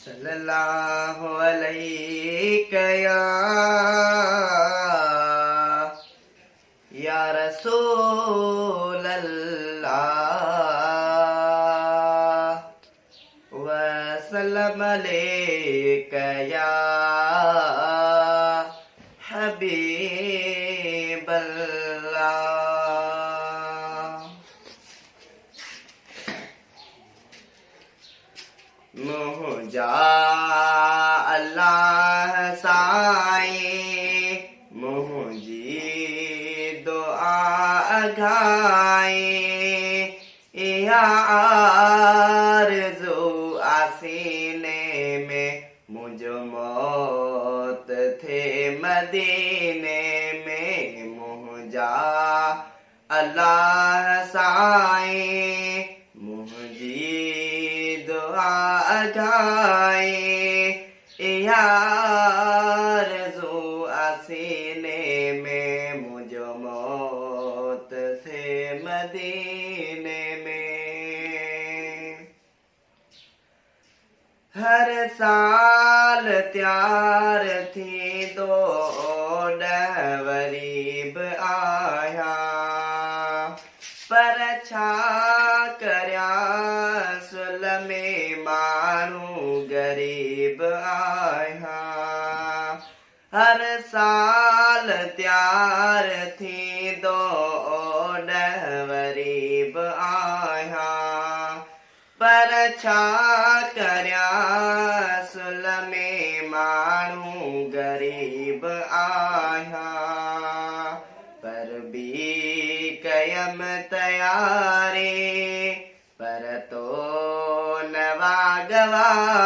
सल्लल्लाहु अलैहि या रसूल अल्लाह वसल्लम अलैका या हबीब अल्लाह। मुझा अल्लाह साईं मुझी दुआ घाई या आरज़ू आसीने में मुझ मौत थे मदीने में। मुझा अल्लाह साईं मुझी दुआ घाई या आरज़ू आसीने में मुझ मौत थे मदीने में। हर साल त्यार थी दो डवरीब आया पर छा करया सुलमे मानू गरीब आया। हर साल त्यार थी दो डवरीब आया पर छा करया सुलमे मानू गरीब आया। पर भी कयम तयारी पर तो नवागवारी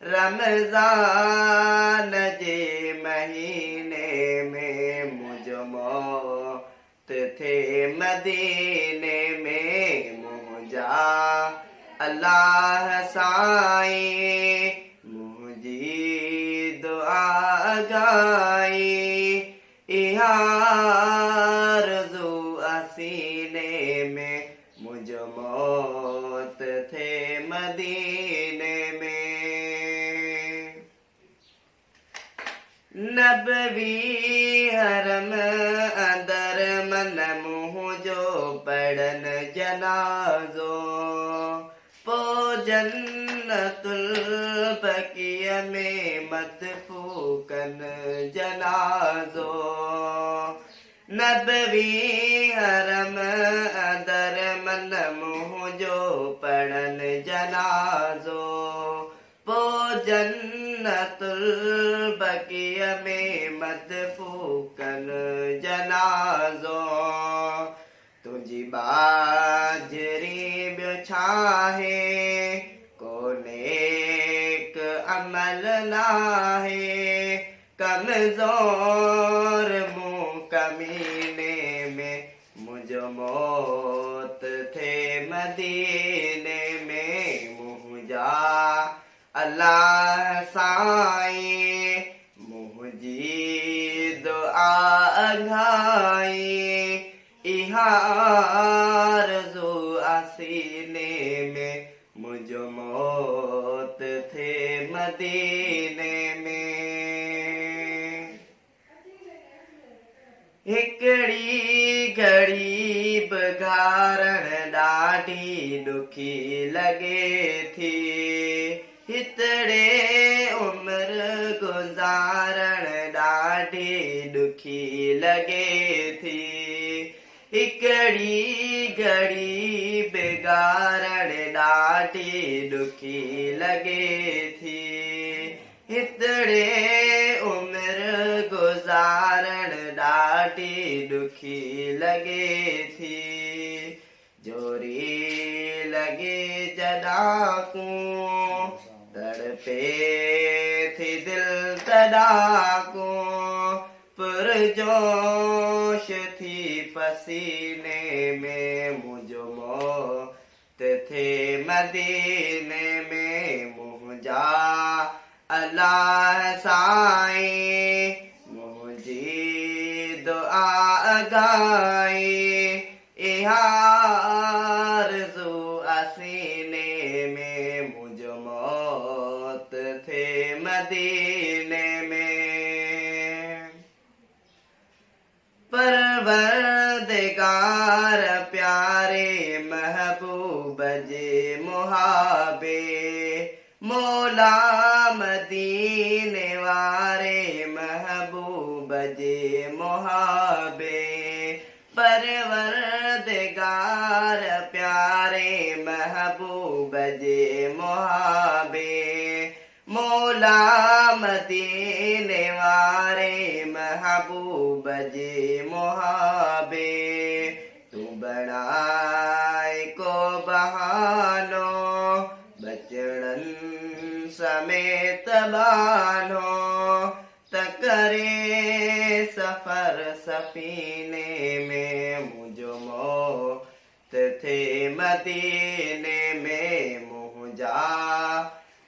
रमजान जे महीने में मुझ मौत थे मदीने में। मुझा अल्लाह साईं मुझी दुआ गाई या आरज़ू आसीने में मुझ मौत थे मदीने में। नबवी हरम अंदर मन मुँह जो पढ़न जनाजो पो जन्नतुल बक़ीअ में मत फूकन जनाजो। नबवी हरम अंदर मन मुँह जो पढ़न जनाजो पो जन्नतुल बक़ीअ में मत फूकन जनाजो। तुझी बाजरी बिछाहे कोनेक अमल नाहे कमजोर मुँह कमीने में मुझ मौत थे मदीने में। मुझा अल्लाह साईं मुझी दुआ घाई या आरज़ू आसीने में मुझ मौत थे मदीने में। हिकड़ी घड़ी बगारण ॾाढी ॾुखी लगे थी हितड़े उम्र गुजारण ॾाढी ॾुखी लगे थी। हिकड़ी घड़ी बिगारण ॾाढी ॾुखी लगे थी हितड़े उम्र गुजारण ॾाढी ॾुखी लगे थी। जोरी लगे जडाकू तड़पे थी दिल तड़ाकू पुरजोश थी पसीने में मुझ मौत थे मदीने में। मुझा अल्लाह साईं मुझी दुआ गाई या आरज़ू आसीने में मुझ मौत मदीने में। परवरदिगार प्यारे महबूब जे मुहाबे, मौला मदीने वारे महबूब जे मुहाबे। परवरदिगार प्यारे महबूब जे मुहाबे, मौला मदीने वारे महबूब जे मुहाबे। तू बणाए को बहानो बचड़न समेत बानो, तकरे सफर सफीने में मुझो मौत थे मदीने में मुझा।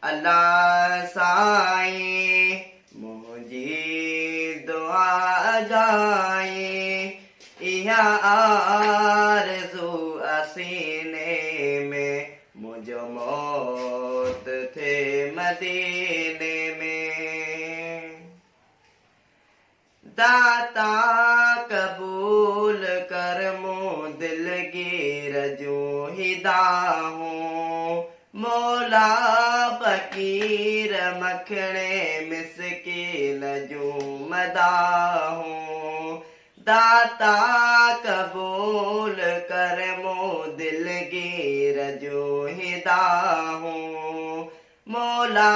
अल्लाह साईं मुझी दुआ गाई, इहा आरज़ू असीने में मुझो मौत थे मदीने में। दाता कबूल कर मूं दिलगीर जूं हिदाहूं, मौला फकीर मखणे मिस्कीन जूं मदाहूं। दाता कबूल कर मूं दिलगीर जूं हिदाहूं, मौला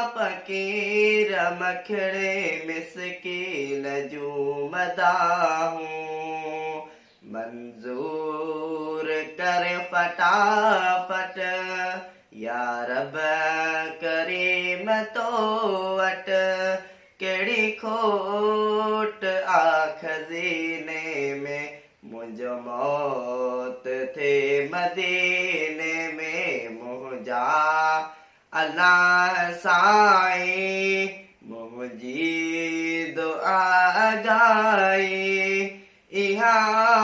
फकीर मखणे मिस्कीन जूं मदाहूं। मंजूर कर फटाफट या रब करीम तो वट, केड़ी खोट आ खज़ीने में मुझो मौत थे मदीने में मुझा। अल्लाह साईं मुझी दुआ गाई, इहा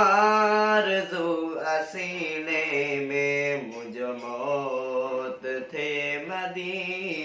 आरज़ू असीने में मुझो मौत थे मदीने